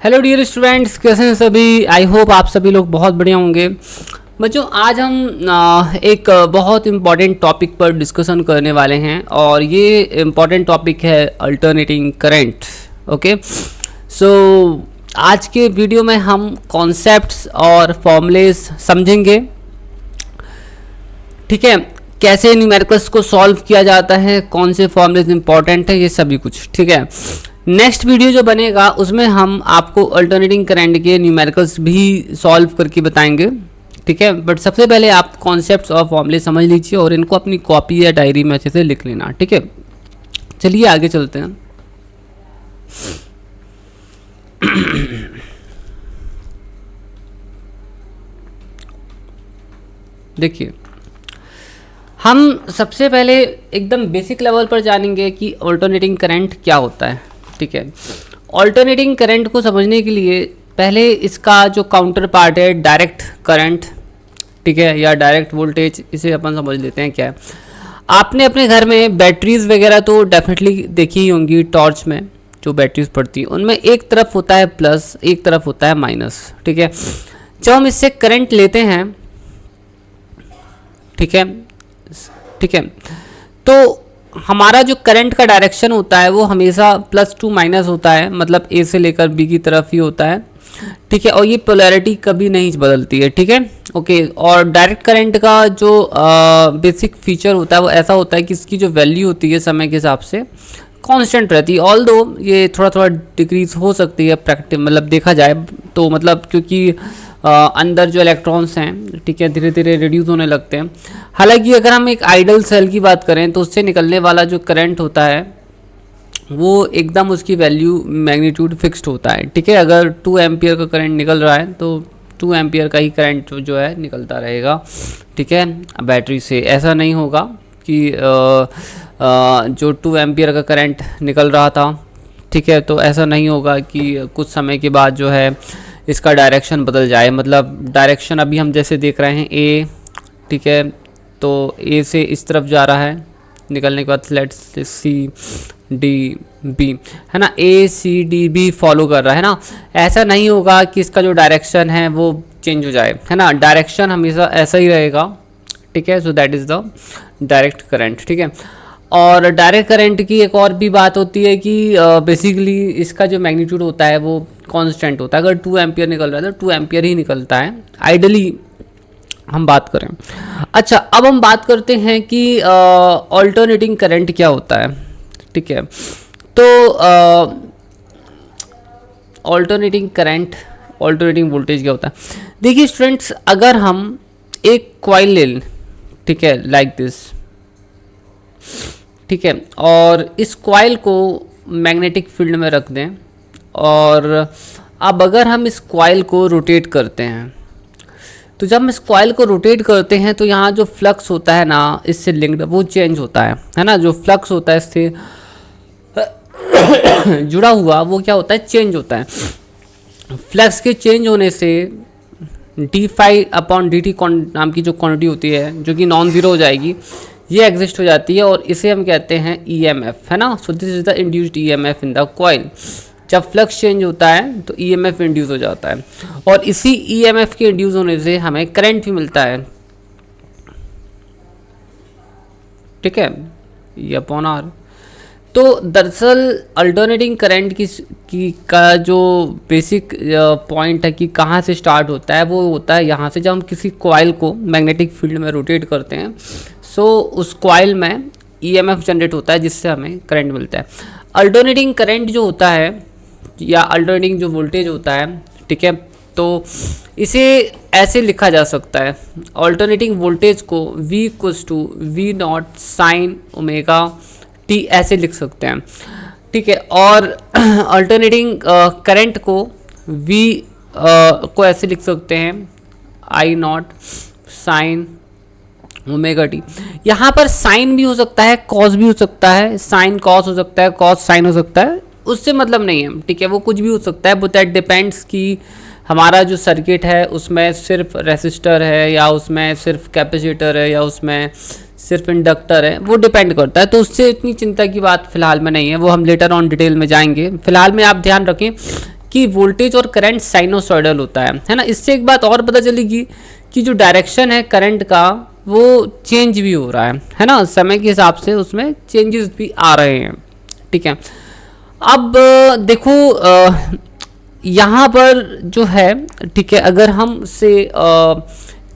Hello dear students, कैसे हैं सभी। आई होप आप सभी लोग बहुत बढ़िया होंगे। बच्चों, आज हम एक बहुत इम्पॉर्टेंट टॉपिक पर डिस्कशन करने वाले हैं और ये इम्पॉर्टेंट टॉपिक है अल्टरनेटिंग करंट। ओके, सो आज के वीडियो में हम कॉन्सेप्ट्स और फॉर्मूलेस समझेंगे। ठीक है, कैसे न्यूमेरिकल्स को सॉल्व किया जाता है, कौन से फॉर्मूलेस इंपॉर्टेंट है, ये सभी कुछ। ठीक है, नेक्स्ट वीडियो जो बनेगा उसमें हम आपको अल्टरनेटिंग करंट के न्यूमेरिकल्स भी सॉल्व करके बताएंगे। ठीक है, बट सबसे पहले आप कॉन्सेप्ट्स और फॉर्मूले समझ लीजिए और इनको अपनी कॉपी या डायरी में अच्छे से लिख लेना। ठीक है, चलिए आगे चलते हैं। देखिए, हम सबसे पहले एकदम बेसिक लेवल पर जानेंगे कि अल्टरनेटिंग करंट क्या होता है। ठीक है, अल्टरनेटिंग करंट को समझने के लिए पहले इसका जो काउंटर पार्ट है डायरेक्ट करंट, ठीक है, या डायरेक्ट वोल्टेज, इसे अपन समझ लेते हैं क्या है। आपने अपने घर में बैटरीज वगैरह तो डेफिनेटली देखी ही होंगी। टॉर्च में जो बैटरीज पड़ती है उनमें एक तरफ होता है प्लस, एक तरफ होता है माइनस। ठीक है, जब हम इससे करंट लेते हैं, ठीक है, तो हमारा जो करंट का डायरेक्शन होता है वो हमेशा प्लस टू माइनस होता है, मतलब ए से लेकर बी की तरफ ही होता है। ठीक है, और ये पोलैरिटी कभी नहीं बदलती है। ठीक है, ओके। और डायरेक्ट करंट का जो बेसिक फीचर होता है वो ऐसा होता है कि इसकी जो वैल्यू होती है समय के हिसाब से कांस्टेंट रहती है। ऑल दो ये थोड़ा थोड़ा डिक्रीज हो सकती है प्रैक्टिस, मतलब देखा जाए तो, मतलब क्योंकि अंदर जो इलेक्ट्रॉन्स हैं, ठीक है, धीरे धीरे रिड्यूस होने लगते हैं। हालांकि अगर हम एक आइडल सेल की बात करें तो उससे निकलने वाला जो करंट होता है वो एकदम उसकी वैल्यू मैग्नीट्यूड फिक्स्ड होता है। ठीक है, अगर 2 एम्पियर का करंट निकल रहा है तो 2 एम्पियर का ही करंट जो है निकलता रहेगा। ठीक है, बैटरी से ऐसा नहीं होगा कि जो 2 एम्पियर का करंट निकल रहा था, ठीक है, तो ऐसा नहीं होगा कि कुछ समय के बाद जो है इसका डायरेक्शन बदल जाए। मतलब डायरेक्शन अभी हम जैसे देख रहे हैं ए, ठीक है, तो ए से इस तरफ जा रहा है, निकलने के बाद लेट्स सी डी बी, है ना, ए सी डी बी फॉलो कर रहा है ना। ऐसा नहीं होगा कि इसका जो डायरेक्शन है वो चेंज हो जाए, है ना, डायरेक्शन हमेशा ऐसा ही रहेगा। ठीक है, so that is the direct current. ठीक है, और डायरेक्ट करंट की एक और भी बात होती है कि बेसिकली इसका जो मैग्नीट्यूड होता है वो कांस्टेंट होता है। अगर 2 एम्पियर निकल रहा है तो 2 एम्पियर ही निकलता है, आइडली हम बात करें। अच्छा, अब हम बात करते हैं कि अल्टरनेटिंग करंट क्या होता है। ठीक है, तो अल्टरनेटिंग करंट, अल्टरनेटिंग वोल्टेज क्या होता है। देखिए स्टूडेंट्स, अगर हम एक कॉइल ले लें, ठीक है, लाइक दिस, ठीक है, और इस कॉइल को मैग्नेटिक फील्ड में रख दें और अब अगर हम इस कॉइल को रोटेट करते हैं तो जब हम इस कॉइल को रोटेट करते हैं तो यहाँ जो फ्लक्स होता है ना इससे लिंक्ड, वो चेंज होता है ना। जो फ्लक्स होता है इससे जुड़ा हुआ वो क्या होता है, चेंज होता है। फ्लक्स के चेंज होने से d∅/dt नाम की जो क्वांटिटी होती है जो कि नॉन ज़ीरो हो जाएगी, ये एग्जिस्ट हो जाती है और इसे हम कहते हैं EMF, है ना। सो this is the induced EMF in the coil. जब फ्लक्स चेंज होता है तो EMF इंड्यूस हो जाता है और इसी EMF के इंड्यूस होने से हमें करंट भी मिलता है। ठीक है, ये अपॉन आर। तो दरअसल अल्टरनेटिंग करंट की का जो बेसिक पॉइंट है कि कहाँ से स्टार्ट होता है, वो होता है यहाँ से। जब हम किसी कॉइल को मैग्नेटिक फील्ड में रोटेट करते हैं सो उस कॉइल में EMF जनरेट होता है जिससे हमें करंट मिलता है। अल्टरनेटिंग करंट जो होता है या अल्टरनेटिंग जो वोल्टेज होता है, ठीक है, तो इसे ऐसे लिखा जा सकता है। अल्टरनेटिंग वोल्टेज को V=V0 sin ओमेगा t ऐसे लिख सकते हैं। ठीक है, और अल्टरनेटिंग करंट को V को ऐसे लिख सकते हैं I0 sin ओमेगा टी। यहाँ पर साइन भी हो सकता है, कॉस भी हो सकता है, साइन कॉस हो सकता है, कॉस साइन हो सकता है, उससे मतलब नहीं है। ठीक है, वो कुछ भी हो सकता है, बट दैट डिपेंड्स कि हमारा जो सर्किट है उसमें सिर्फ रेसिस्टर है या उसमें सिर्फ कैपेसिटर है या उसमें सिर्फ इंडक्टर है, वो डिपेंड करता है। तो उससे इतनी चिंता की बात फिलहाल में नहीं है, वो हम लेटर ऑन डिटेल में जाएंगे। फिलहाल में आप ध्यान रखें कि वोल्टेज और करंट साइनोसॉइडल होता है ना। इससे एक बात और पता चलेगी कि जो डायरेक्शन है करंट का वो चेंज भी हो रहा है ना, समय के हिसाब से उसमें चेंजेस भी आ रहे हैं। ठीक है, अब देखो यहाँ पर जो है, ठीक है, अगर हम से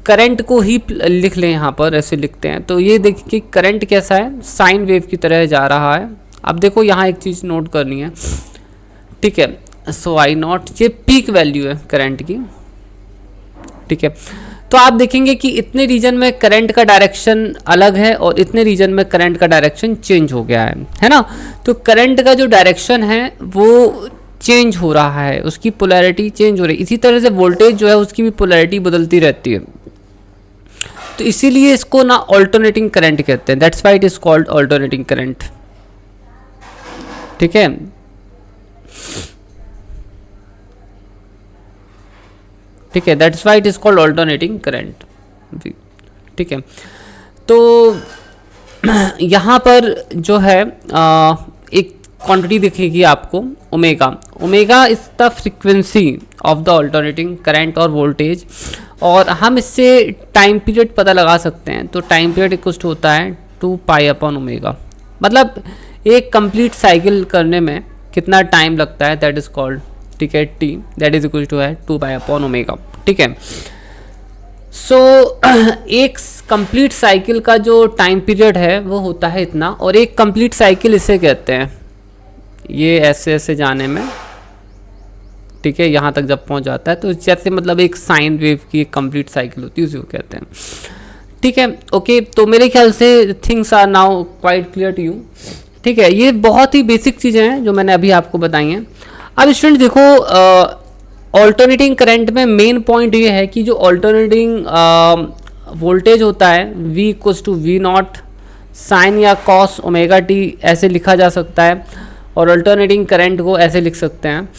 करंट को ही लिख लें, यहाँ पर ऐसे लिखते हैं तो ये देखिए कि करंट कैसा है, साइन वेव की तरह जा रहा है। अब देखो यहाँ एक चीज़ नोट करनी है, ठीक है, सो आई नॉट, ये पीक वैल्यू है करंट की। ठीक है, तो आप देखेंगे कि इतने रीजन में करंट का डायरेक्शन अलग है और इतने रीजन में करंट का डायरेक्शन चेंज हो गया है ना। तो करंट का जो डायरेक्शन है वो चेंज हो रहा है, उसकी पोलैरिटी चेंज हो रही है। इसी तरह से वोल्टेज जो है उसकी भी पोलैरिटी बदलती रहती है, तो इसीलिए इसको ना ऑल्टरनेटिंग करंट कहते हैं, that's why it is called alternating current. ठीक है, ठीक है, that's why it is called alternating current. ठीक है, तो यहाँ पर जो है एक क्वांटिटी दिखेगी आपको omega. Omega is the frequency of the alternating current और वोल्टेज, और हम इससे टाइम पीरियड पता लगा सकते हैं। तो टाइम पीरियड इक्वल होता है 2 पाई अपॉन ओमेगा, मतलब एक कंप्लीट साइकिल करने में कितना टाइम लगता है, दैट इज कॉल्ड, ठीक है, T, that is equal to है 2 पाई अपॉन ओमेगा। ठीक है, सो एक कंप्लीट साइकिल का जो टाइम पीरियड है वो होता है इतना, और एक कंप्लीट साइकिल इसे कहते हैं, ये ऐसे ऐसे जाने में, ठीक है, यहाँ तक जब पहुँच जाता है तो जैसे मतलब एक साइन वेव की एक कंप्लीट साइकिल होती है, उसी को कहते हैं। ठीक है, ओके, तो मेरे ख्याल से things are now quite clear to you. ठीक है, ये बहुत ही बेसिक चीज़ें हैं जो मैंने अभी आपको बताई हैं। अब स्टूडेंट देखो, ऑल्टरनेटिंग करंट में मेन पॉइंट ये है कि जो ऑल्टरनेटिंग वोल्टेज होता है V equals to V naught sine या कॉस ओमेगा टी ऐसे लिखा जा सकता है, और अल्टरनेटिंग करंट को ऐसे लिख सकते हैं,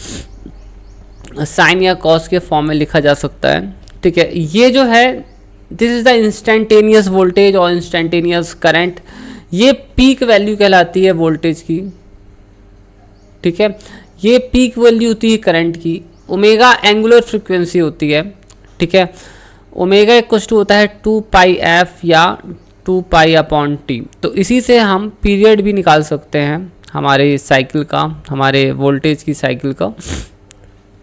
साइन या कॉस के फॉर्म में लिखा जा सकता है। ठीक है, ये जो है this is the instantaneous voltage और इंस्टेंटेनियस करंट, ये पीक वैल्यू कहलाती है वोल्टेज की। ठीक है, ये पीक वैल्यू होती है करंट की। ओमेगा एंगुलर फ्रिक्वेंसी होती है। ठीक है, ओमेगा इक्वल टू होता है 2 पाई एफ या 2 पाई अपॉन टी। तो इसी से हम पीरियड भी निकाल सकते हैं हमारे साइकिल का, हमारे वोल्टेज की साइकिल का,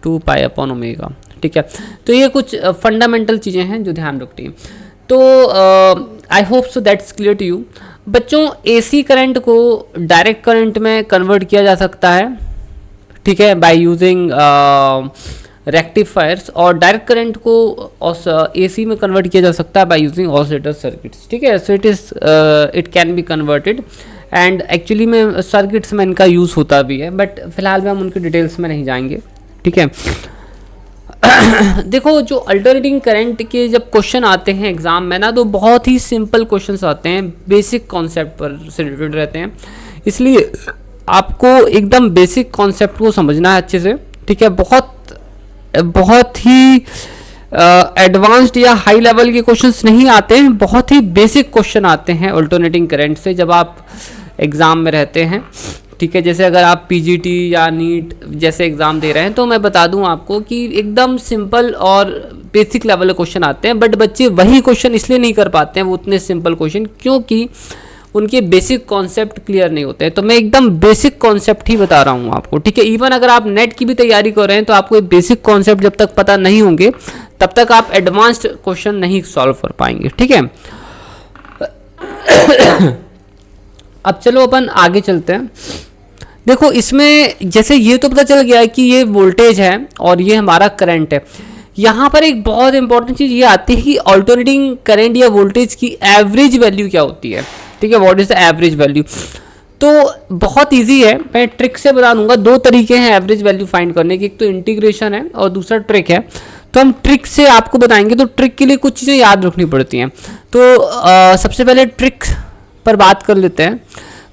2 पाई अपॉन ओमेगा। ठीक है, तो ये कुछ फंडामेंटल चीज़ें हैं जो ध्यान रखती हैं। तो I hope so that's clear to you. बच्चों, एसी करंट को डायरेक्ट करंट में कन्वर्ट किया जा सकता है, ठीक है, बाय यूजिंग रेक्टिफायर्स, और डायरेक्ट करंट को एसी में कन्वर्ट किया जा सकता है बाय यूजिंग ऑसिलेटर सर्किट्स। ठीक है, सो it can be converted, and actually में सर्किट्स में इनका यूज़ होता भी है, बट फिलहाल में हम उनकी डिटेल्स में नहीं जाएंगे। ठीक है, देखो, जो अल्टरनेटिंग करंट के जब क्वेश्चन आते हैं एग्जाम में ना, तो बहुत ही सिंपल क्वेश्चंस आते हैं, बेसिक कॉन्सेप्ट पर से रिलेटेड रहते हैं, इसलिए आपको एकदम बेसिक कॉन्सेप्ट को समझना है अच्छे से। ठीक है, बहुत ही एडवांस्ड या हाई लेवल के क्वेश्चंस नहीं आते हैं, बहुत ही बेसिक क्वेश्चन आते हैं अल्टरनेटिंग करंट से जब आप एग्ज़ाम में रहते हैं। ठीक है, जैसे अगर आप पीजीटी या नीट जैसे एग्ज़ाम दे रहे हैं, तो मैं बता दूं आपको कि एकदम सिंपल और बेसिक लेवल के क्वेश्चन आते हैं, बट बच्चे वही क्वेश्चन इसलिए नहीं कर पाते हैं वो उतने सिंपल क्वेश्चन, क्योंकि उनके बेसिक कॉन्सेप्ट क्लियर नहीं होते हैं। तो मैं एकदम बेसिक कॉन्सेप्ट ही बता रहा हूँ आपको। ठीक है, इवन अगर आप नेट की भी तैयारी कर रहे हैं तो आपको ये बेसिक कॉन्सेप्ट जब तक पता नहीं होंगे तब तक आप एडवांस्ड क्वेश्चन नहीं सॉल्व कर पाएंगे। ठीक है, अब चलो अपन आगे चलते हैं। देखो, इसमें जैसे ये तो पता चल गया है कि ये वोल्टेज है और ये हमारा करंट है। यहाँ पर एक बहुत इंपॉर्टेंट चीज़ ये आती है कि ऑल्टरनेटिंग करंट या वोल्टेज की एवरेज वैल्यू क्या होती है। ठीक है, what is the average value. तो बहुत इजी है, मैं ट्रिक से बता दूंगा। दो तरीके हैं एवरेज वैल्यू फाइंड करने के, एक तो इंटीग्रेशन है और दूसरा ट्रिक है। तो हम ट्रिक से आपको बताएंगे, तो ट्रिक के लिए कुछ चीज़ें याद रखनी पड़ती हैं। तो सबसे पहले ट्रिक पर बात कर लेते हैं।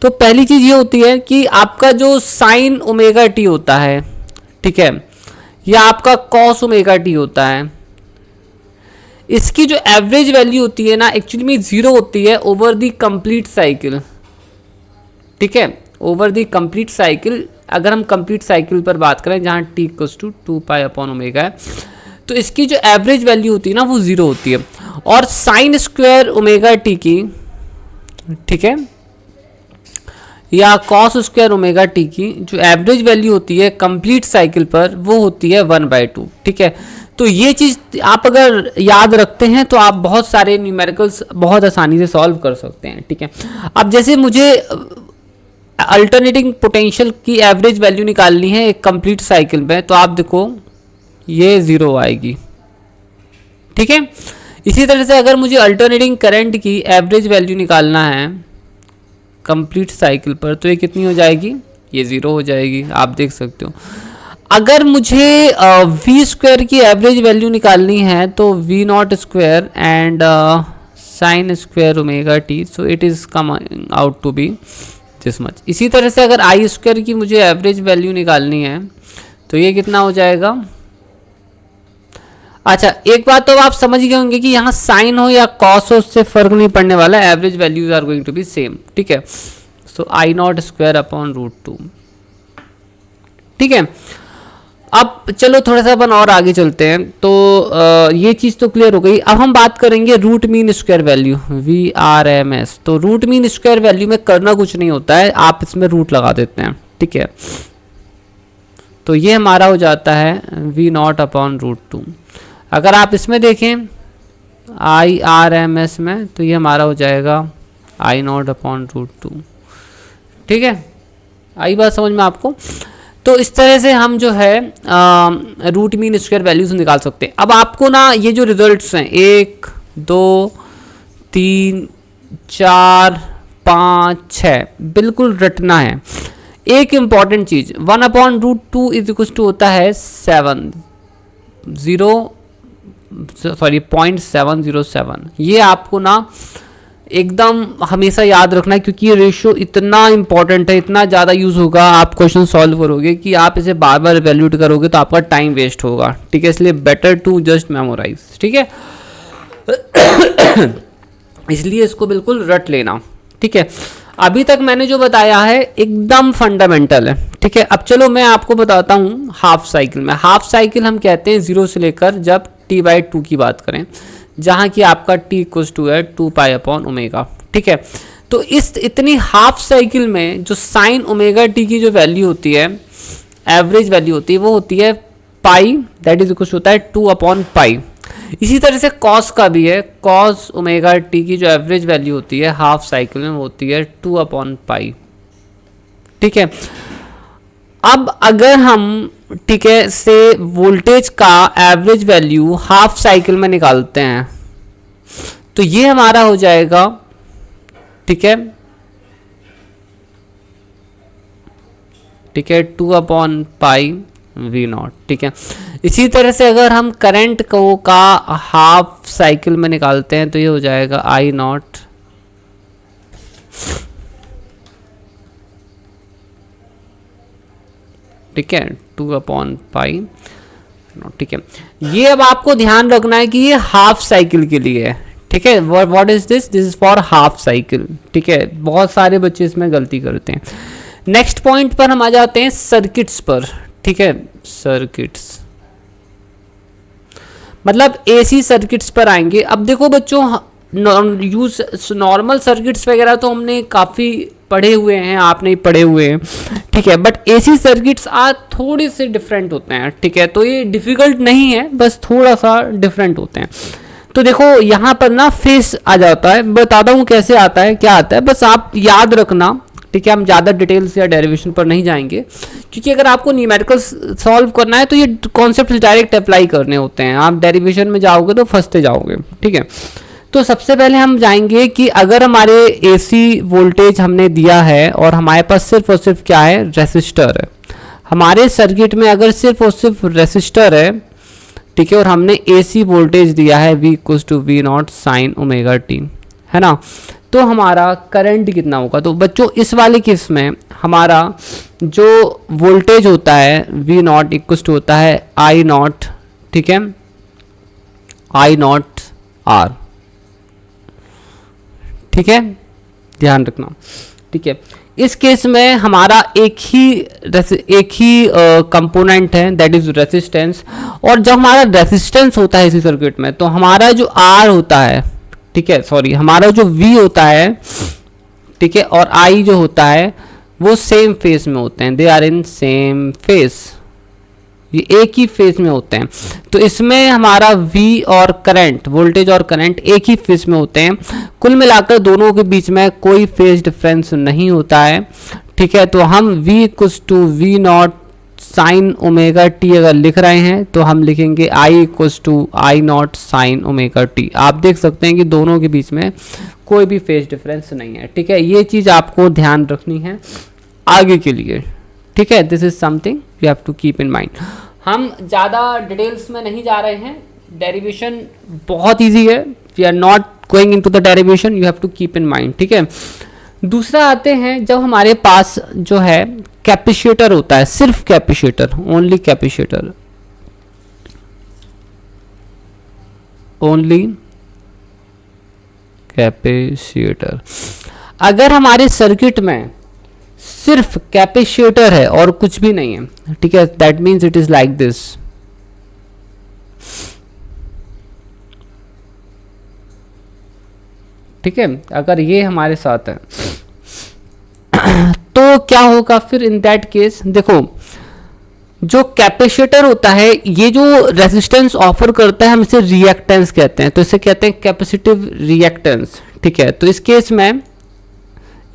तो पहली चीज़ ये होती है कि आपका जो साइन ओमेगा टी होता है, ठीक है, या आपका कॉस ओमेगा टी होता है, इसकी जो एवरेज वैल्यू होती है ना, एक्चुअली में 0 होती है ओवर द कंप्लीट साइकिल। ठीक है, ओवर द कंप्लीट साइकिल अगर हम कंप्लीट साइकिल पर बात करें जहाँ t इक्वल्स टू 2π/ω है, तो इसकी जो एवरेज वैल्यू होती है ना वो 0 होती है। और साइन स्क्वायर ओमेगा टी की, ठीक है, या कॉस स्क्वायर ओमेगा टी की जो एवरेज वैल्यू होती है कंप्लीट साइकिल पर वो होती है 1/2, ठीक है। तो ये चीज़ आप अगर याद रखते हैं तो आप बहुत सारे न्यूमेरिकल्स बहुत आसानी से सॉल्व कर सकते हैं, ठीक है। अब जैसे मुझे अल्टरनेटिंग पोटेंशियल की एवरेज वैल्यू निकालनी है एक कंप्लीट साइकिल में, तो आप देखो ये 0 आएगी, ठीक है। इसी तरह से अगर मुझे अल्टरनेटिंग करंट की एवरेज वैल्यू निकालना है कंप्लीट साइकिल पर, तो ये कितनी हो जाएगी, ये 0 हो जाएगी, आप देख सकते हो। अगर मुझे वी स्क्वायर की एवरेज वैल्यू निकालनी है तो V naught square and sine square omega t, so it is coming out to be this much. इसी तरह से अगर आई स्क्वायर की मुझे एवरेज वैल्यू निकालनी है तो ये कितना हो जाएगा। अच्छा, एक बात तो आप समझ गए होंगे कि यहाँ साइन हो या कॉस हो उससे फर्क नहीं पड़ने वाला, average values are going to be same, ठीक है। So I naught square upon √2, ठीक है। अब चलो थोड़ा सा अपन और आगे चलते हैं। तो ये चीज़ तो क्लियर हो गई। अब हम बात करेंगे root mean square value VRMS। तो रूट मीन स्क्वायर वैल्यू में करना कुछ नहीं होता है, आप इसमें रूट लगा देते हैं, ठीक है। तो ये हमारा हो जाता है V0/√2। अगर आप इसमें देखें IRMS में तो ये हमारा हो जाएगा I0/√2, ठीक है। आई बात समझ में आपको। तो इस तरह से हम जो है रूट मीन स्क्वायर वैल्यूज निकाल सकते हैं। अब आपको ना ये जो रिजल्ट्स हैं 1 2 3 4 5 6 बिल्कुल रटना है। एक इम्पॉर्टेंट चीज़ 1/√2 इज इक्वल टू होता है 0.707। ये आपको ना एकदम हमेशा याद रखना है, क्योंकि ये रेशियो इतना इंपॉर्टेंट है, इतना ज़्यादा यूज़ होगा, आप क्वेश्चन सॉल्व करोगे कि आप इसे बार बार वैल्यूट करोगे तो आपका टाइम वेस्ट होगा, ठीक है। इसलिए बेटर टू जस्ट मेमोराइज, ठीक है। इसलिए इसको बिल्कुल रट लेना, ठीक है। अभी तक मैंने जो बताया है एकदम फंडामेंटल है, ठीक है। अब चलो मैं आपको बताता हूँ हाफ साइकिल में। हाफ साइकिल हम कहते हैं 0 से लेकर जब t/2 की बात करें, जहाँ की आपका t इक्वल्स टू है 2π/ω, ठीक है। तो इस इतनी हाफ साइकिल में जो साइन ओमेगा टी की जो वैल्यू होती है, एवरेज वैल्यू होती है, वो होती है पाई, दैट इज इक्वल्स होता है 2/π। इसी तरह से कॉस का भी है, कॉस ओमेगा टी की जो एवरेज वैल्यू होती है हाफ साइकिल में होती है 2/π, ठीक है। अब अगर हम, ठीक है, से वोल्टेज का एवरेज वैल्यू हाफ साइकिल में निकालते हैं तो ये हमारा हो जाएगा, ठीक है, 2/π V0, ठीक है। इसी तरह से अगर हम करंट को का हाफ साइकिल में निकालते हैं तो ये हो जाएगा I0, ठीक है, 2/π, ठीक है। ये अब आपको ध्यान रखना है कि ये हाफ साइकिल के लिए है, ठीक है। What is this is for half cycle, ठीक है। बहुत सारे बच्चे इसमें गलती करते हैं। नेक्स्ट पॉइंट पर हम आ जाते हैं सर्किट्स पर, ठीक है। सर्किट्स मतलब एसी सर्किट्स पर आएंगे। अब देखो बच्चों, नॉर्मल सर्किट्स वगैरह तो हमने काफ़ी पढ़े हुए हैं, आप नहीं पढ़े हुए हैं, ठीक है। बट एसी सर्किट्स आज थोड़े से डिफरेंट होते हैं, ठीक है। तो ये डिफ़िकल्ट नहीं है, बस थोड़ा सा डिफरेंट होते हैं। तो देखो यहाँ पर ना फेस आ जाता है, बताता हूँ कैसे आता है, क्या आता है, बस आप याद रखना, ठीक है। हम ज़्यादा डिटेल्स या डेरिवेशन पर नहीं जाएंगे, क्योंकि अगर आपको न्यूमेरिकल सॉल्व करना है तो ये कॉन्सेप्ट डायरेक्ट अप्लाई करने होते हैं। आप डेरिवेशन में जाओगे तो फंसते जाओगे, ठीक है। तो सबसे पहले हम जाएंगे कि अगर हमारे एसी वोल्टेज हमने दिया है और हमारे पास सिर्फ और सिर्फ क्या है, रेसिस्टर है। हमारे सर्किट में अगर सिर्फ और सिर्फ रेसिस्टर है, ठीक है, और हमने एसी वोल्टेज दिया है V equals to V0 sine omega t, है ना। तो हमारा करंट कितना होगा, तो बच्चों इस वाले केस में हमारा जो वोल्टेज होता है V0 इक्वल्स टू होता है I0, ठीक है, I0 R, ठीक है, ध्यान रखना, ठीक है। इस केस में हमारा एक ही कंपोनेंट है, दैट इज रेजिस्टेंस। और जब हमारा रेजिस्टेंस होता है इसी सर्किट में, तो हमारा जो R होता है, ठीक है, सॉरी, हमारा जो V होता है, ठीक है, और I जो होता है वो सेम फेज में होते हैं, they are in same phase, ये एक ही फेज में होते हैं। तो इसमें हमारा V और करंट, वोल्टेज और करंट एक ही फेज में होते हैं। कुल मिलाकर दोनों के बीच में कोई फेज डिफरेंस नहीं होता है, ठीक है। तो हम V equals to V naught sine omega t अगर लिख रहे हैं तो हम लिखेंगे I equals to I naught sine omega t. आप देख सकते हैं कि दोनों के बीच में कोई भी फेज डिफरेंस नहीं है, ठीक है। ये चीज़ आपको ध्यान रखनी है आगे के लिए, ठीक है। This is something you have to keep in mind. हम ज़्यादा डिटेल्स में नहीं जा रहे हैं, डेरिवेशन बहुत इजी है, we are not going into the derivation, you have to keep in mind, ठीक है। दूसरा आते हैं, जब हमारे पास जो है कैपेसिटर होता है, सिर्फ capacitor, only capacitor, only capacitor, अगर हमारे सर्किट में सिर्फ कैपेसिटर है और कुछ भी नहीं है, ठीक है, that means it is like this, ठीक है। अगर ये हमारे साथ है तो क्या होगा फिर इन दैट केस, देखो जो कैपेसिटर होता है, ये जो रेजिस्टेंस ऑफर करता है, हम इसे रिएक्टेंस कहते हैं, तो इसे कहते हैं कैपेसिटिव रिएक्टेंस, ठीक है। तो इस केस में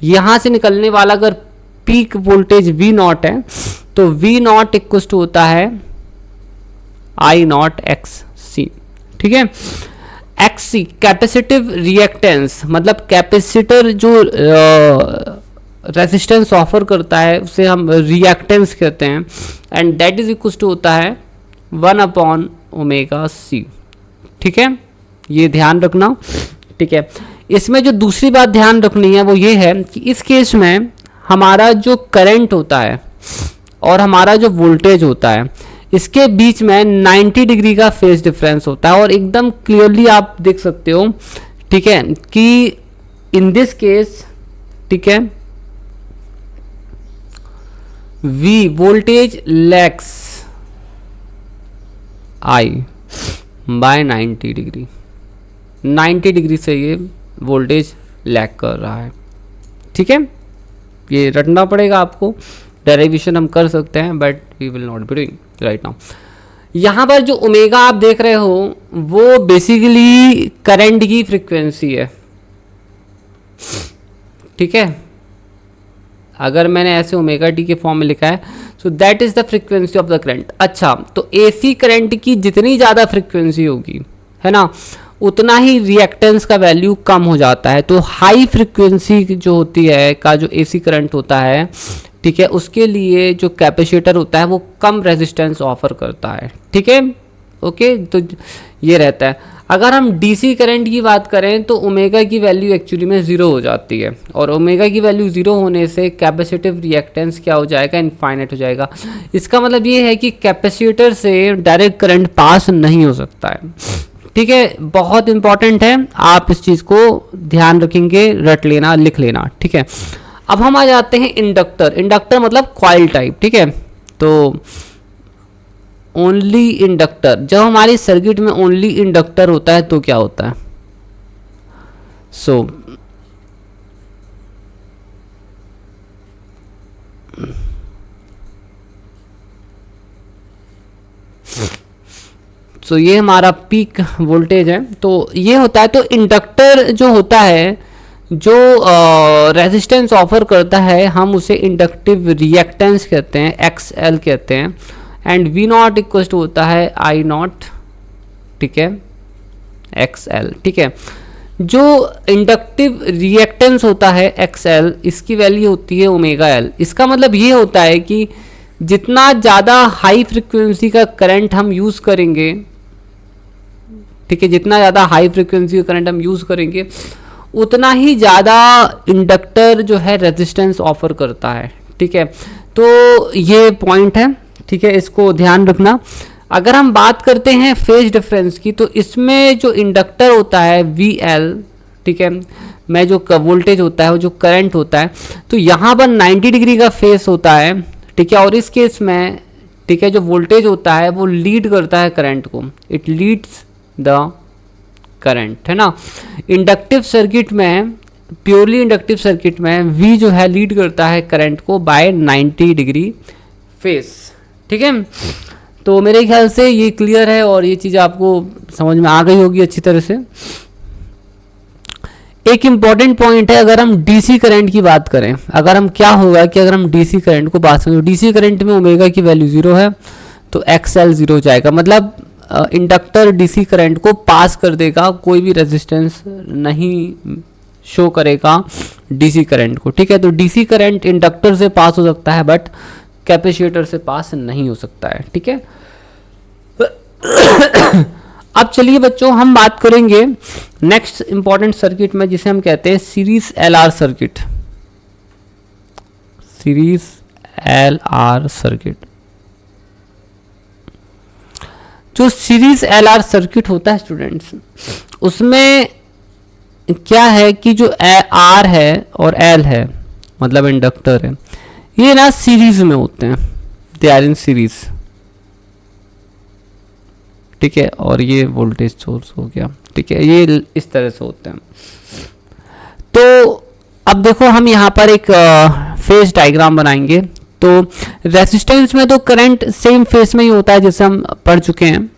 यहां से निकलने वाला अगर पीक वोल्टेज V नॉट है, तो V नॉट इक्वल टू होता है I नॉट XC, ठीक है। XC कैपेसिटिव रिएक्टेंस, मतलब कैपेसिटर जो रेजिस्टेंस ऑफर करता है उसे हम रिएक्टेंस कहते हैं, and that is equal to होता है 1/ωc, ठीक है। ये ध्यान रखना, ठीक है। इसमें जो दूसरी बात ध्यान रखनी है वो ये है कि इस केस में हमारा जो करंट होता है और हमारा जो वोल्टेज होता है, इसके बीच में 90 डिग्री का फेज डिफरेंस होता है, और एकदम क्लियरली आप देख सकते हो, ठीक है, कि इन दिस केस, ठीक है, V voltage lags I by 90 degree, 90 degree से ये वोल्टेज लैग कर रहा है, ठीक है। ये रटना पड़ेगा आपको, डेरिवेशन हम कर सकते हैं but we will not be doing right now. यहाँ पर जो ओमेगा आप देख रहे हो वो बेसिकली करंट की फ्रीक्वेंसी है, ठीक है। अगर मैंने ऐसे ओमेगा टी के फॉर्म में लिखा है, so that is the frequency of the current. अच्छा, तो एसी करंट की जितनी ज़्यादा फ्रीक्वेंसी होगी, है ना, उतना ही रिएक्टेंस का वैल्यू कम हो जाता है। तो हाई फ्रीक्वेंसी जो होती है का जो एसी करंट होता है, ठीक है, उसके लिए जो कैपेसिटर होता है वो कम रेजिस्टेंस ऑफर करता है, ठीक है, ओके। तो ये रहता है। अगर हम डीसी करंट की बात करें तो ओमेगा की वैल्यू एक्चुअली में 0 हो जाती है, और ओमेगा की वैल्यू 0 होने से कैपेसिटिव रिएक्टेंस क्या हो जाएगा, इनफाइनाइट हो जाएगा। इसका मतलब ये है कि कैपेसिटर से डायरेक्ट करंट पास नहीं हो सकता है, ठीक है। बहुत इंपॉर्टेंट है, आप इस चीज़ को ध्यान रखेंगे, रट लेना, लिख लेना, ठीक है। अब हम आ जाते हैं इंडक्टर। इंडक्टर मतलब कॉइल टाइप, ठीक है। तो ओनली इंडक्टर, जब हमारी सर्किट में ओनली इंडक्टर होता है तो क्या होता है, सो ये हमारा पीक वोल्टेज है, तो ये होता है। तो इंडक्टर जो होता है, जो रेजिस्टेंस ऑफर करता है, हम उसे इंडक्टिव रिएक्टेंस कहते हैं, XL कहते हैं, and V naught equal to होता है I नॉट, ठीक है, XL, ठीक है। जो इंडक्टिव रिएक्टेंस होता है XL, इसकी वैल्यू होती है ओमेगा L। इसका मतलब ये होता है कि जितना ज़्यादा हाई फ्रिक्वेंसी का करंट हम यूज़ करेंगे, ठीक है, जितना ज़्यादा हाई फ्रिक्वेंसी का करंट हम यूज़ करेंगे उतना ही ज़्यादा इंडक्टर जो है रेजिस्टेंस ऑफर करता है, ठीक है। तो ये पॉइंट है, ठीक है, इसको ध्यान रखना। अगर हम बात करते हैं फेज डिफरेंस की, तो इसमें जो इंडक्टर होता है VL, ठीक है, में जो वोल्टेज होता है वो जो करंट होता है, तो यहाँ पर 90 डिग्री का फेस होता है, ठीक है। और इस केस में, ठीक है, जो वोल्टेज होता है वो लीड करता है करंट को, इट लीड्स द करंट, है ना। इंडक्टिव सर्किट में, प्योरली इंडक्टिव सर्किट में V जो है लीड करता है करंट को बाय 90 डिग्री फेस, ठीक है। तो मेरे ख्याल से ये क्लियर है और ये चीज़ आपको समझ में आ गई होगी अच्छी तरह से। एक इम्पॉर्टेंट पॉइंट है, अगर हम डीसी करंट की बात करें, अगर हम क्या होगा कि अगर हम डीसी करंट को बात करें, तो डीसी करंट में ओमेगा की वैल्यू 0 है तो एक्सएल 0 जाएगा, मतलब इंडक्टर डीसी करंट को पास कर देगा, कोई भी रेजिस्टेंस नहीं शो करेगा डीसी करंट को, ठीक है। तो डीसी करंट इंडक्टर से पास हो सकता है बट कैपेसिटर से पास नहीं हो सकता है, ठीक है। अब चलिए बच्चों हम बात करेंगे नेक्स्ट इंपॉर्टेंट सर्किट में, जिसे हम कहते हैं series LR circuit. Series LR circuit, जो सीरीज एलआर सर्किट होता है स्टूडेंट्स, उसमें क्या है कि जो आर है और एल है, मतलब इंडक्टर है, ये ना सीरीज में होते हैं, दे आर इन सीरीज, ठीक है। और ये वोल्टेज सोर्स हो गया, ठीक है, ये इस तरह से होते हैं। तो अब देखो हम यहाँ पर एक फेज डायग्राम बनाएंगे। तो रेजिस्टेंस में तो करंट सेम फेज में ही होता है जैसे हम पढ़ चुके हैं,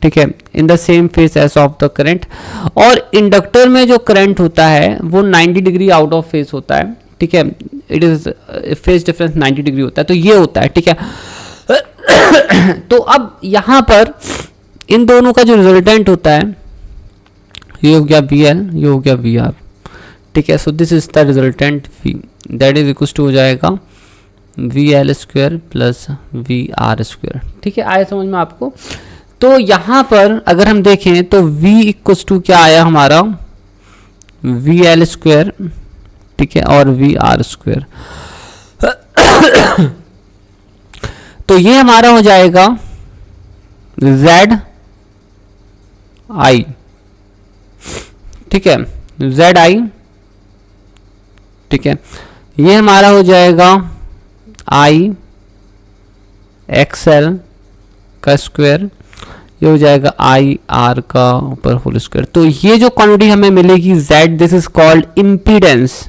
ठीक है, in the same phase as of the current. और इंडक्टर में जो करंट होता है वो 90 डिग्री आउट ऑफ फेज होता है, ठीक है, it is phase difference 90 degree होता है, तो ये होता है, ठीक है। तो अब यहाँ पर इन दोनों का जो रिजल्टेंट होता है, ये हो गया VL, ये हो गया VR, ठीक है। So this is the resultant V, that is equal to हो जाएगा VL square plus VR square, ठीक है। आया समझ में आपको। तो यहाँ पर अगर हम देखें तो V इक्वल टू क्या आया हमारा, VL स्क्वायर, ठीक है, और VR स्क्वायर। तो ये हमारा हो जाएगा ZI, ठीक है, ZI, ठीक है। ये हमारा हो जाएगा I XL का स्क्वायर, ये हो जाएगा IR का ऊपर होल स्क्वायर। तो ये जो क्वांटिटी हमें मिलेगी Z, this is called impedance,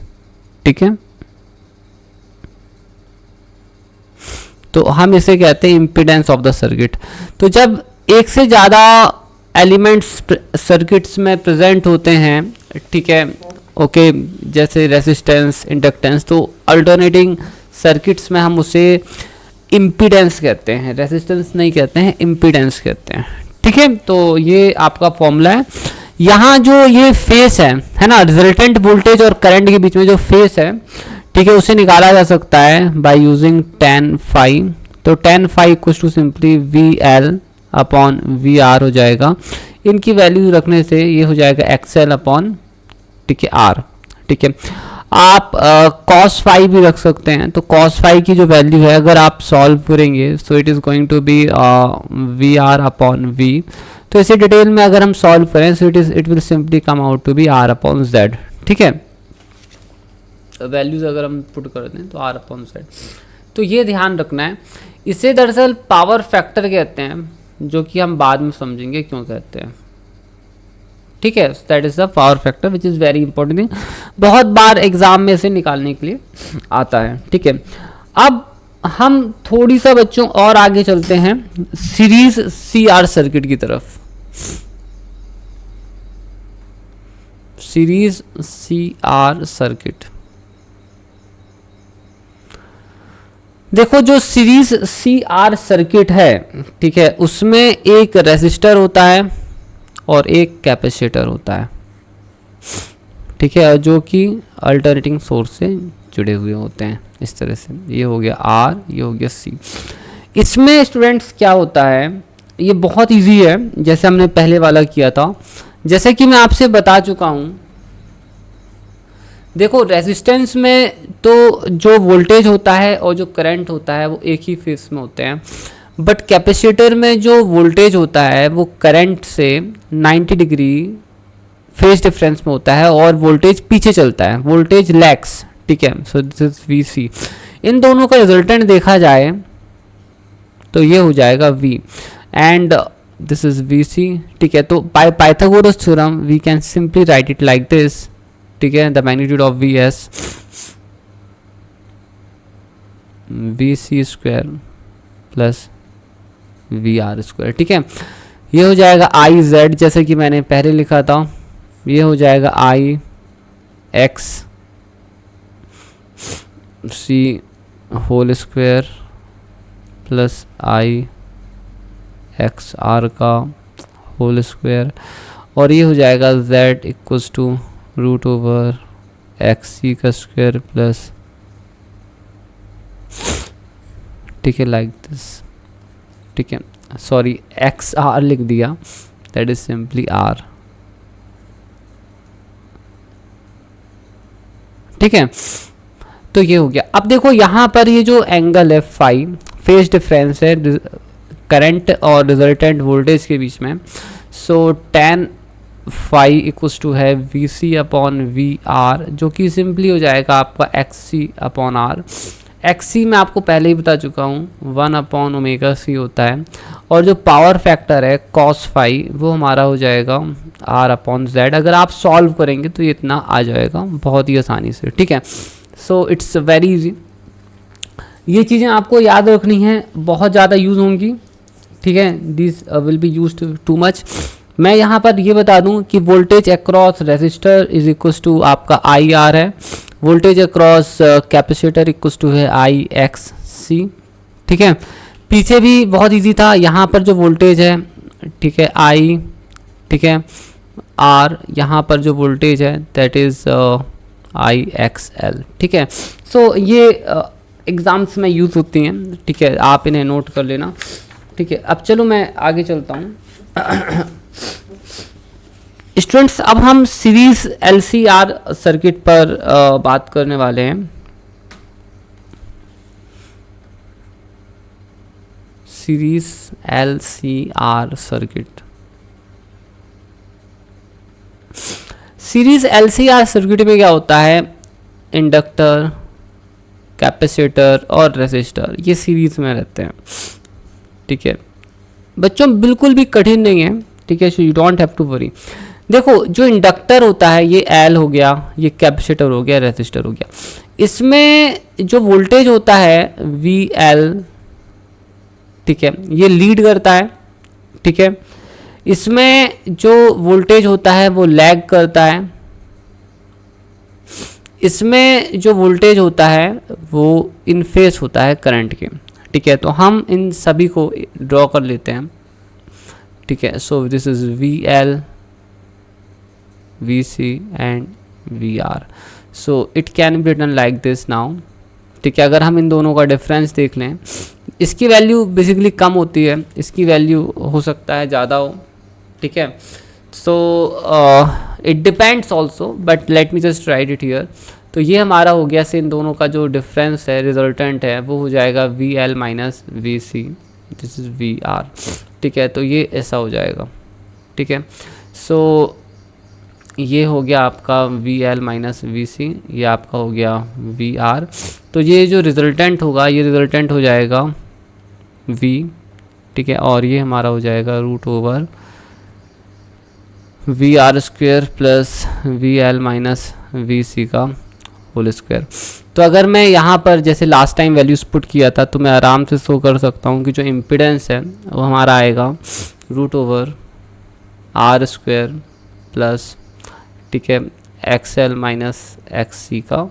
ठीक है। तो हम इसे कहते हैं इम्पीडेंस ऑफ द सर्किट। तो जब एक से ज़्यादा एलिमेंट्स सर्किट्स में प्रेजेंट होते हैं, ठीक है, ओके, जैसे रेजिस्टेंस, इंडक्टेंस, तो अल्टरनेटिंग सर्किट्स में हम उसे इम्पीडेंस कहते हैं, रेजिस्टेंस नहीं कहते हैं, इम्पीडेंस कहते हैं, ठीक है। तो ये आपका फॉर्मूला है। यहाँ जो ये फेस है ना, रिजल्टेंट वोल्टेज और करंट के बीच में जो फेस है, ठीक है, उसे निकाला जा सकता है बाय यूजिंग tan phi। तो tan phi equals to simply VL upon VR हो जाएगा। इनकी वैल्यू रखने से ये हो जाएगा XL अपॉन, ठीक है, R, ठीक है। आप cos phi भी रख सकते हैं। तो cos phi की जो वैल्यू है अगर आप सॉल्व करेंगे, so it is going to be VR upon V। तो इसे डिटेल में अगर हम सॉल्व करें, so it will simply come out to be R upon Z, ठीक है। वैल्यूज अगर हम पुट कर दें तो R अपॉन Z। तो ये ध्यान रखना है। इसे दरअसल पावर फैक्टर कहते हैं, जो कि हम बाद में समझेंगे क्यों कहते हैं, ठीक है। That is the power factor which is very important thing, बहुत बार एग्जाम में से निकालने के लिए आता है, ठीक है। अब हम थोड़ी सा बच्चों और आगे चलते हैं सीरीज CR सर्किट की तरफ। सीरीज CR सर्किट, देखो जो सीरीज CR सर्किट है, ठीक है, उसमें एक रेजिस्टर होता है और एक कैपेसिटर होता है, ठीक है, जो कि अल्टरनेटिंग सोर्स से जुड़े हुए होते हैं इस तरह से। ये हो गया R, ये हो गया C। इसमें स्टूडेंट्स क्या होता है, ये बहुत इजी है, जैसे हमने पहले वाला किया था। जैसे कि मैं आपसे बता चुका हूँ, देखो रेजिस्टेंस में तो जो वोल्टेज होता है और जो करंट होता है वो एक ही फेस में होते हैं, बट कैपेसिटर में जो वोल्टेज होता है वो करंट से 90 डिग्री फेज डिफरेंस में होता है और वोल्टेज पीछे चलता है, वोल्टेज लैग्स, ठीक है। So this is VC। इन दोनों का रिजल्टेंट देखा जाए तो ये हो जाएगा V and this is VC, ठीक है। तो by Pythagoras theorem we can simply write it like this, ठीक है। The magnitude of VS VC square plus VR square, ठीक है। ये हो जाएगा IZ, जैसे कि मैंने पहले लिखा था, ये हो जाएगा IX C whole square plus IXR का होल स्क्वायर, और ये हो जाएगा Z equals to root over XC का स्क्वायर प्लस, ठीक है, लाइक दिस, ठीक है। सॉरी XR लिख दिया, दैट इज सिंपली R, ठीक है। तो ये हो गया। अब देखो यहाँ पर ये जो एंगल है फाई, फेज डिफरेंस है करंट और रिजल्टेंट वोल्टेज के बीच में, सो tan फाई इक्वल्स टू है VC अपॉन VR, जो कि सिंपली हो जाएगा आपका XC अपॉन R। XC मैं आपको पहले ही बता चुका हूँ 1 अपॉन ओमेगा C होता है, और जो पावर फैक्टर है cos फाई वो हमारा हो जाएगा R अपॉन Z। अगर आप सॉल्व करेंगे तो ये इतना आ जाएगा बहुत ही आसानी से, ठीक है। So it's very easy. ये चीज़ें आपको याद रखनी है, बहुत ज़्यादा यूज़ होंगी, ठीक है। This will be used to much. मैं यहाँ पर ये बता दूँ कि voltage across resistor is equals to आपका IR है, voltage across capacitor equals to है IXC, ठीक है। पीछे भी बहुत इजी था, यहाँ पर जो वोल्टेज है, ठीक है, I, ठीक है, R, यहाँ पर जो वोल्टेज है दैट इज़ IXL, ठीक है। सो ये एग्ज़ाम्स में यूज़ होती हैं, ठीक है, आप इन्हें नोट कर लेना, ठीक है। अब चलो मैं आगे चलता हूँ। स्टूडेंट्स, अब हम सीरीज LCR सर्किट पर बात करने वाले हैं। Series LCR circuit. Series LCR circuit में क्या होता है, इंडक्टर, कैपेसिटर और रेसिस्टर ये सीरीज में रहते हैं, ठीक है। बच्चों बिल्कुल भी कठिन नहीं है, ठीक है, so you don't have to worry. देखो जो इंडक्टर होता है ये L हो गया, ये कैपेसिटर हो गया, रेसिस्टर हो गया। इसमें जो वोल्टेज होता है VL, ठीक है, ये लीड करता है, ठीक है। इसमें जो वोल्टेज होता है वो लैग करता है, इसमें जो वोल्टेज होता है वो इन फेस होता है करंट के, ठीक है। तो हम इन सभी को ड्रॉ कर लेते हैं, ठीक है। So this is VL, VC and VR। So it can be written like this now, ठीक है। अगर हम इन दोनों का डिफरेंस देख लें, इसकी वैल्यू बेसिकली कम होती है, इसकी वैल्यू हो सकता है ज़्यादा हो, ठीक है। So it depends also, but let me just right it here. तो ये हमारा हो गया से इन दोनों का जो डिफरेंस है, रिजल्टेंट है, वो हो जाएगा VL minus VC, this is VR, ठीक है। तो ये ऐसा हो जाएगा, ठीक है। सो ये हो गया आपका VL माइनस VC, ये आपका हो गया VR। तो ये जो रिजल्टेंट होगा ये रिजल्टेंट हो जाएगा V, ठीक है, और ये हमारा हो जाएगा root over VR square plus VL minus VC का होल स्क्वायर। तो अगर मैं यहाँ पर जैसे लास्ट टाइम वैल्यूज पुट किया था तो मैं आराम से शो कर सकता हूँ कि जो इम्पिडेंस है वो हमारा आएगा root over R square plus, ठीक है, XL माइनस XC का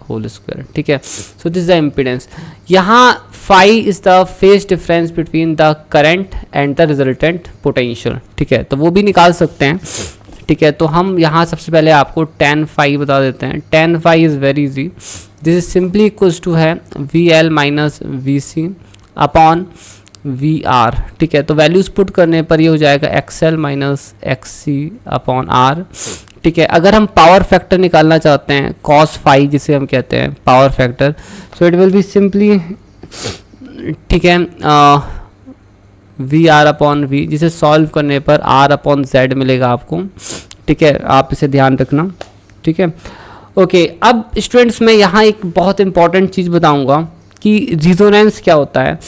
होल स्क्वायर, ठीक है। So this the impedance. यहाँ phi is the phase difference between the current and the resultant potential, ठीक है। तो वो भी निकाल सकते हैं, ठीक है। तो हम यहाँ सबसे पहले आपको tan फाई बता देते हैं। tan phi is very easy, this is simply equals to है VL minus VC upon VR, ठीक है। तो वैल्यूज पुट करने पर ये हो जाएगा XL minus XC upon R, ठीक है। अगर हम पावर फैक्टर निकालना चाहते हैं cos फाई जिसे हम कहते हैं power factor, so it will be simply, ठीक है, VR अपॉन V, जिसे सॉल्व करने पर R अपॉन Z मिलेगा आपको, ठीक है, आप इसे ध्यान रखना, ठीक है। ओके, अब स्टूडेंट्स मैं यहाँ एक बहुत इंपॉर्टेंट चीज़ बताऊँगा कि रिजोनेंस क्या होता है,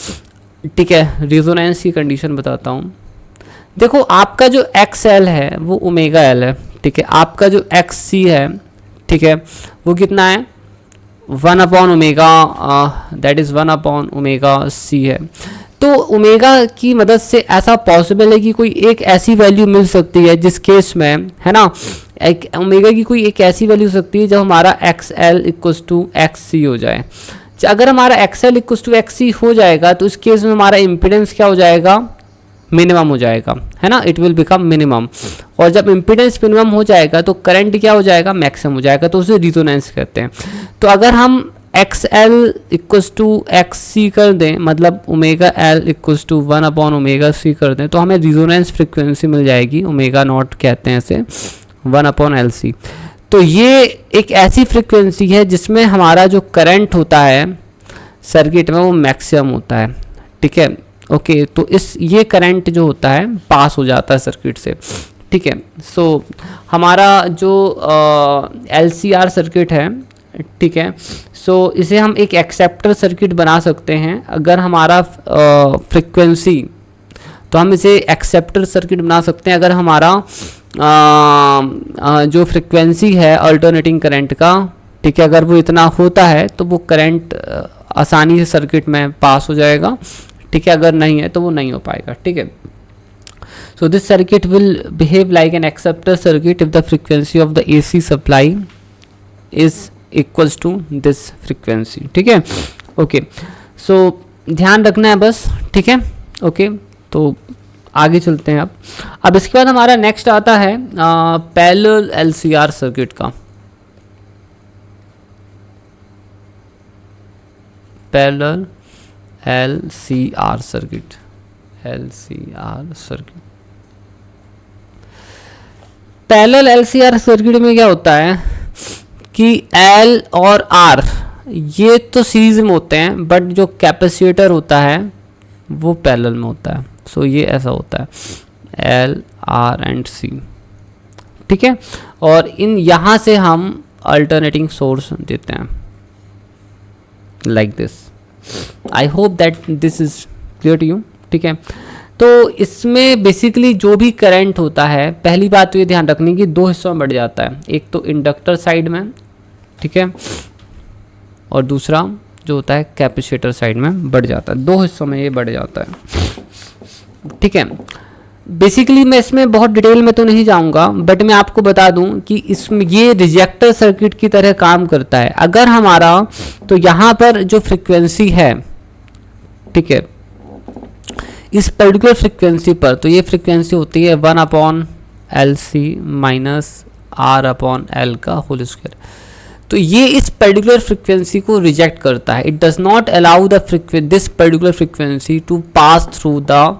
ठीक है। रिजोनेंस की कंडीशन बताता हूँ। देखो आपका जो एक्स एल है वो ओमेगा एल है, ठीक है। आपका जो एक्स सी है, ठीक है, वो कितना है 1 upon omega, that is 1 upon omega C है। तो ओमेगा की मदद से ऐसा पॉसिबल है कि कोई एक ऐसी वैल्यू मिल सकती है जिस केस में, है ना, एक ओमेगा की कोई एक ऐसी वैल्यू हो सकती है जब हमारा X L equals to X C हो जाए। अगर हमारा X L equals to X C हो जाएगा तो इस केस में हमारा इम्पिडेंस क्या हो जाएगा, मिनिमम हो जाएगा, है ना, इट विल बिकम मिनिमम। और जब इम्पिडेंस मिनिमम हो जाएगा तो करंट क्या हो जाएगा, मैक्सिमम हो जाएगा, तो उसे रिजोनेंस कहते हैं। तो अगर हम X L equals to X C कर दें, मतलब omega L equals to 1 upon omega C कर दें, तो हमें रिजोनेंस फ्रिक्वेंसी मिल जाएगी, ओमेगा नॉट कहते हैं इसे, 1 अपॉन एल सी। तो ये एक ऐसी फ्रिक्वेंसी है जिसमें हमारा जो करंट होता है सर्किट में वो मैक्सिमम होता है, ठीक है। ओके, तो इस ये करंट जो होता है पास हो जाता है सर्किट से, ठीक है। सो हमारा जो LCR सर्किट है, ठीक है, सो इसे हम एक एक्सेप्टर सर्किट बना सकते हैं अगर हमारा फ्रिक्वेंसी, तो हम इसे एक्सेप्टर सर्किट बना सकते हैं अगर हमारा जो फ्रिक्वेंसी है अल्टरनेटिंग करंट का, ठीक है, अगर वो इतना होता है तो वो करंट आसानी से सर्किट में पास हो जाएगा, ठीक है। अगर नहीं है तो वो नहीं हो पाएगा, ठीक है। So this circuit will behave like an acceptor circuit if the frequency of the AC supply is equals to this frequency, ठीक है। ओके, सो ध्यान रखना है बस, ठीक है। ओके, तो आगे चलते हैं अब इसके बाद हमारा नेक्स्ट आता है पैरेलल LCR सर्किट का। Parallel LCR circuit, LCR circuit. Parallel LCR circuit में क्या होता है कि L और R ये तो सीरीज में होते हैं, बट जो कैपेसिटर होता है वो पैरेलल में होता है। सो ये ऐसा होता है L, R एंड C, ठीक है। और इन यहाँ से हम अल्टरनेटिंग सोर्स देते हैं like this. I hope that this is clear to you, ठीक है। तो इसमें बेसिकली जो भी करंट होता है, पहली बात तो ये ध्यान रखनी कि दो हिस्सों में बढ़ जाता है, एक तो इंडक्टर साइड में, ठीक है, और दूसरा जो होता है कैपेसिटर साइड में बढ़ जाता है। दो हिस्सों में ये बढ़ जाता है, ठीक है। बेसिकली मैं इसमें बहुत डिटेल में तो नहीं जाऊंगा, बट मैं आपको बता दूं कि इसमें ये रिजेक्टर सर्किट की तरह काम करता है। अगर हमारा तो यहाँ पर जो फ्रीक्वेंसी है, ठीक है, इस पर्टिकुलर फ्रीक्वेंसी पर, तो ये फ्रीक्वेंसी होती है 1 upon LC minus R upon L का होल स्क्वायर। तो ये इस पर्टिकुलर फ्रीक्वेंसी को रिजेक्ट करता है। It does not allow the this particular frequency to pass through the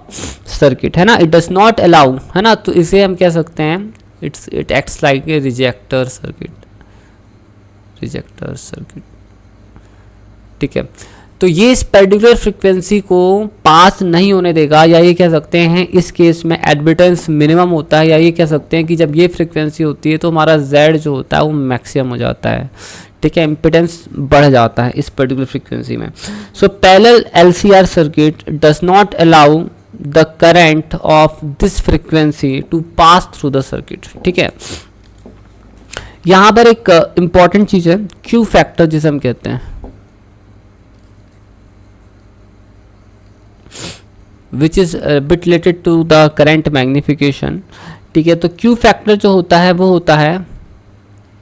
circuit, है ना, इट डज नॉट अलाउ, है ना। तो इसे हम कह सकते हैं it acts like a ejector circuit, ejector circuit, ठीक है। तो ये इस पर्टिकुलर फ्रीक्वेंसी को पास नहीं होने देगा, या ये कह सकते हैं इस केस में एडमिटेंस मिनिमम होता है, या ये कह सकते हैं कि जब ये फ्रीक्वेंसी होती है तो हमारा Z जो होता है वो मैक्सिमम हो जाता है, ठीक है, इम्पिडेंस बढ़ जाता है इस पर्टिकुलर फ्रीक्वेंसी में। So parallel LCR circuit does not allow the current of this frequency to pass through the circuit, ठीक है। यहाँ पर एक इंपॉर्टेंट चीज़ है Q फैक्टर जिसे हम कहते हैं, which is bit related to the current magnification, ठीक है। तो Q फैक्टर जो होता है वो होता है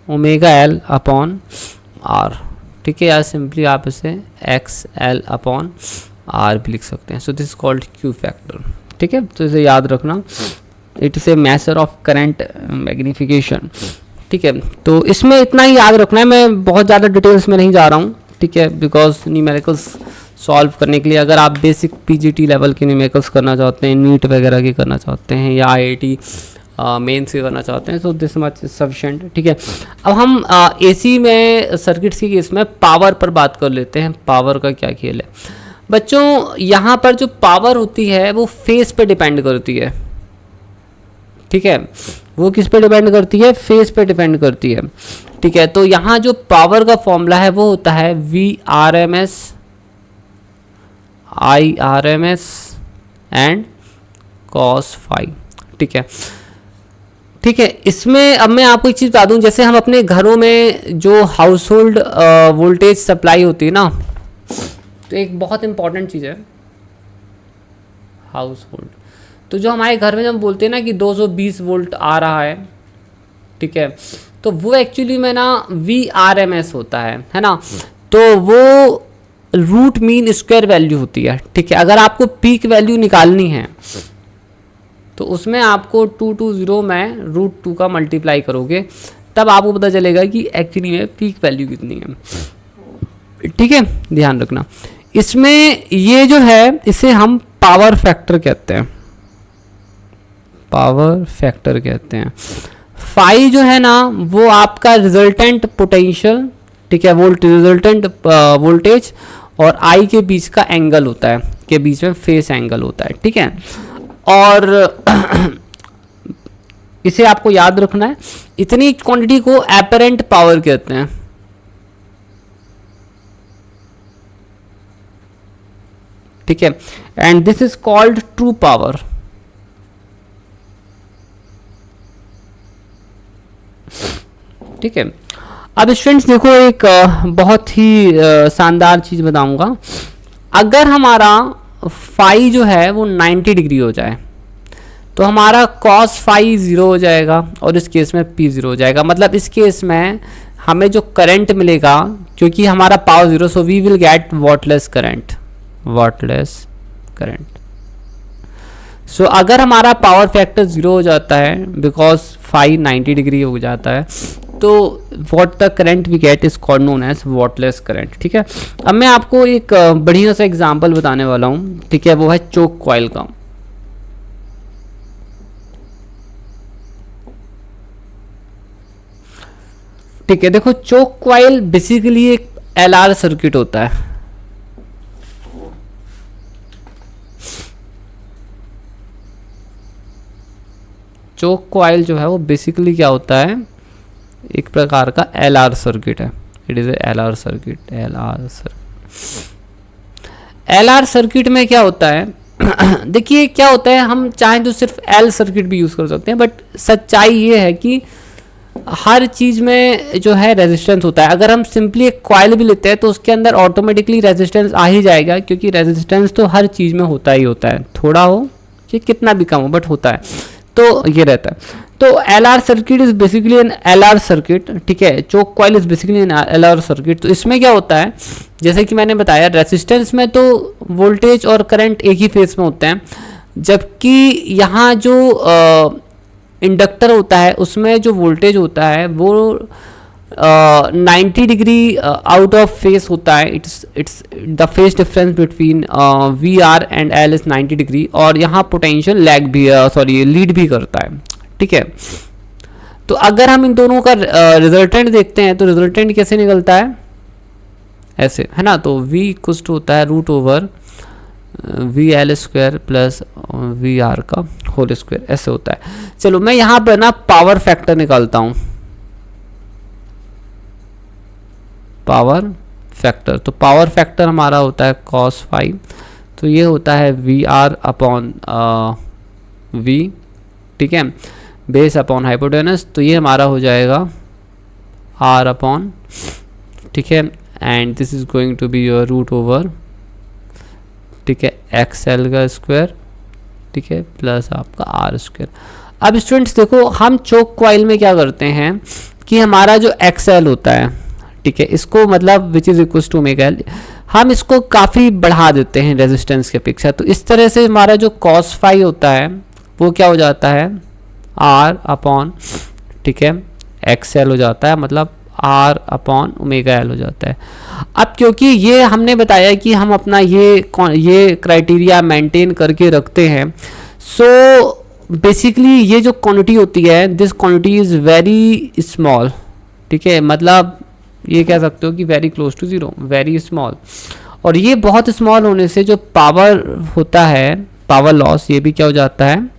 ओमेगा L अपॉन R, ठीक है, या सिंपली आप इसे XL अपॉन R भी लिख सकते हैं। So this called Q factor, ठीक है। तो इसे याद रखना, it is a measure of current magnification, ठीक है। तो इसमें इतना ही याद रखना है, मैं बहुत ज़्यादा डिटेल्स में नहीं जा रहा हूँ, ठीक है, बिकॉज न्यूमेरिकल्स सॉल्व करने के लिए अगर आप बेसिक PGT लेवल के न्यूमेरिकल्स करना चाहते हैं, नीट वगैरह की करना चाहते हैं, या IIT मेंस की करना चाहते हैं, so this much is sufficient, ठीक है। अब हम AC में सर्किट्स की केस में पावर पर बात कर लेते हैं। पावर का क्या खेल है बच्चों, यहाँ पर जो पावर होती है वो फेस पे डिपेंड करती है, ठीक है, वो किस पे डिपेंड करती है, फेस पे डिपेंड करती है। ठीक है, तो यहाँ जो पावर का फॉर्मूला है वो होता है VRMS IRMS and cos phi. ठीक है, ठीक है। इसमें अब मैं आपको एक चीज़ बता दूं, जैसे हम अपने घरों में जो हाउस होल्ड वोल्टेज सप्लाई होती है ना, तो एक बहुत इंपॉर्टेंट चीज़ है हाउस होल्ड। तो जो हमारे घर में जब हम बोलते हैं ना कि 220 वोल्ट आ रहा है, ठीक है, तो वो एक्चुअली में ना VRMS होता है ना। तो वो रूट मीन स्क्वायर वैल्यू होती है। ठीक है, अगर आपको पीक वैल्यू निकालनी है तो उसमें आपको 220 में √2 का मल्टीप्लाई करोगे, तब आपको पता चलेगा कि एक्चुअली में पीक वैल्यू कितनी है। ठीक है, ध्यान रखना। इसमें ये जो है इसे हम पावर फैक्टर कहते हैं, पावर फैक्टर कहते हैं। फाई जो है ना वो आपका रिजल्टेंट पोटेंशियल, ठीक है, रिजल्टेंट वोल्टेज और आई के बीच का एंगल होता है, के बीच में फेस एंगल होता है। ठीक है, और इसे आपको याद रखना है, इतनी क्वांटिटी को एपरेंट पावर कहते हैं। ठीक है, and this is called true power. ठीक है, अब स्टूडेंट्स देखो, एक बहुत ही शानदार चीज बताऊंगा। अगर हमारा फाई जो है वो 90 डिग्री हो जाए तो हमारा cos फाई 0 हो जाएगा और इस केस में P 0 हो जाएगा। मतलब इस केस में हमें जो करंट मिलेगा, क्योंकि हमारा power 0, so we will get wattless current, wattless current. So अगर हमारा पावर फैक्टर 0 हो जाता है बिकॉज फाई 90 डिग्री हो जाता है, तो what the current we get is called known as wattless current. ठीक है, अब मैं आपको एक बढ़िया सा एग्जांपल बताने वाला हूँ। ठीक है, वो है चोक कॉइल का। ठीक है, देखो चोक कॉइल बेसिकली एक LR सर्किट होता है। चोक कॉइल जो है वो बेसिकली क्या होता है, एक प्रकार का LR सर्किट है। It is LR circuit, LR circuit में क्या होता है देखिए क्या होता है, हम चाहें तो सिर्फ L सर्किट भी यूज कर सकते हैं, बट सच्चाई ये है कि हर चीज में जो है रेजिस्टेंस होता है। अगर हम सिंपली एक कॉइल भी लेते हैं तो उसके अंदर ऑटोमेटिकली रेजिस्टेंस आ ही जाएगा, क्योंकि रेजिस्टेंस तो हर चीज में होता ही होता है, थोड़ा हो कि कितना भी कम हो, बट होता है। तो ये रहता है। तो LR circuit is basically an LR circuit. ठीक है, choke coil is basically an LR circuit. तो इसमें क्या होता है, जैसे कि मैंने बताया, रेजिस्टेंस में तो वोल्टेज और करंट एक ही फेस में होते हैं, जबकि यहाँ जो इंडक्टर होता है उसमें जो वोल्टेज होता है वो 90 डिग्री आउट ऑफ फेस होता है। It's the phase difference between VR and L is 90 degree, और यहाँ पोटेंशियल लैग भी लीड भी करता है। ठीक है, तो अगर हम इन दोनों का रिजल्टेंट देखते हैं तो रिजल्टेंट कैसे निकलता है, ऐसे है ना। तो V इक्वल्स टू होता है √VL स्क्वायर प्लस VR का होल स्क्वायर, ऐसे होता है। चलो मैं यहाँ पर ना पावर फैक्टर निकालता हूँ, पावर फैक्टर। तो पावर फैक्टर हमारा होता है cos फाई, तो ये होता है VR अपॉन V, ठीक है, बेस अपॉन हाइपोटेनस। तो ये हमारा हो जाएगा R अपॉन, ठीक है, and this is going to be your √over, ठीक है, XL का स्क्वायर, ठीक है, प्लस आपका R स्क्वायर। अब स्टूडेंट्स देखो, हम चोक कॉइल में क्या करते हैं कि हमारा जो XL होता है, ठीक है, इसको मतलब which is equal to omega L, हम इसको काफ़ी बढ़ा देते हैं रेजिस्टेंस के अपेक्षा। तो इस तरह से हमारा जो cos फाई होता है वो क्या हो जाता है R अपॉन, ठीक है, XL हो जाता है, मतलब R अपॉन ओमेगा L हो जाता है। अब क्योंकि ये हमने बताया कि हम अपना ये क्राइटेरिया मेंटेन करके रखते हैं, सो बेसिकली ये जो क्वांटिटी होती है, this quantity is very small, ठीक है, मतलब ये कह सकते हो कि very close to zero, very small. और ये बहुत स्मॉल होने से जो पावर होता है, पावर लॉस, ये भी क्या हो जाता है,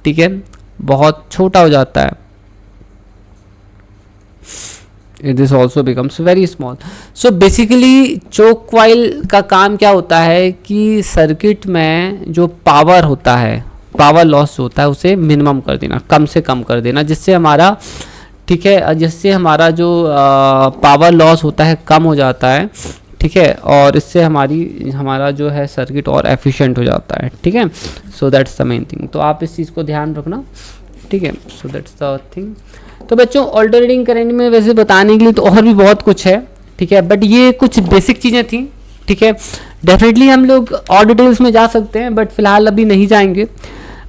ठीक है, बहुत छोटा हो जाता है। It is also becomes very small. सो बेसिकली चोक कॉइल का काम क्या होता है कि सर्किट में जो पावर होता है, पावर लॉस होता है उसे मिनिमम कर देना, कम से कम कर देना, जिससे हमारा, ठीक है, जिससे हमारा जो पावर लॉस होता है कम हो जाता है, ठीक है, और इससे हमारा जो है सर्किट और एफिशिएंट हो जाता है, ठीक है. So that's the main thing. तो आप इस चीज़ को ध्यान रखना, ठीक है. So that's the thing. तो बच्चों ऑल्टरनेटिंग करंट में वैसे बताने के लिए तो और भी बहुत कुछ है, ठीक है, बट ये कुछ बेसिक चीज़ें थी, ठीक है. डेफिनेटली हम लोग और डिटेल्स में जा सकते हैं, बट फिलहाल अभी नहीं जाएंगे.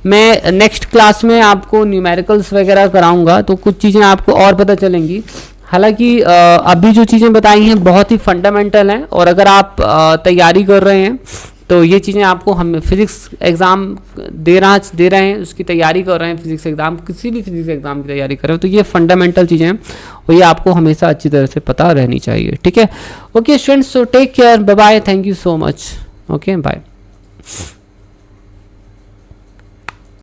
मैं नेक्स्ट क्लास में आपको न्यूमेरिकल्स वगैरह कराऊंगा, तो कुछ चीज़ें आपको और पता चलेंगी. हालांकि अभी जो चीज़ें बताई हैं बहुत ही फंडामेंटल हैं, और अगर आप तैयारी कर रहे हैं तो ये चीज़ें आपको, हम फिज़िक्स एग्ज़ाम दे रहे हैं, उसकी तैयारी कर रहे हैं, फिज़िक्स एग्ज़ाम, किसी भी फिज़िक्स एग्ज़ाम की तैयारी कर रहे हो, तो ये फंडामेंटल चीज़ें हैं और ये आपको हमेशा अच्छी तरह से पता रहनी चाहिए, ठीक है. Okay students, so take care, bye bye, thank you so much. Okay bye.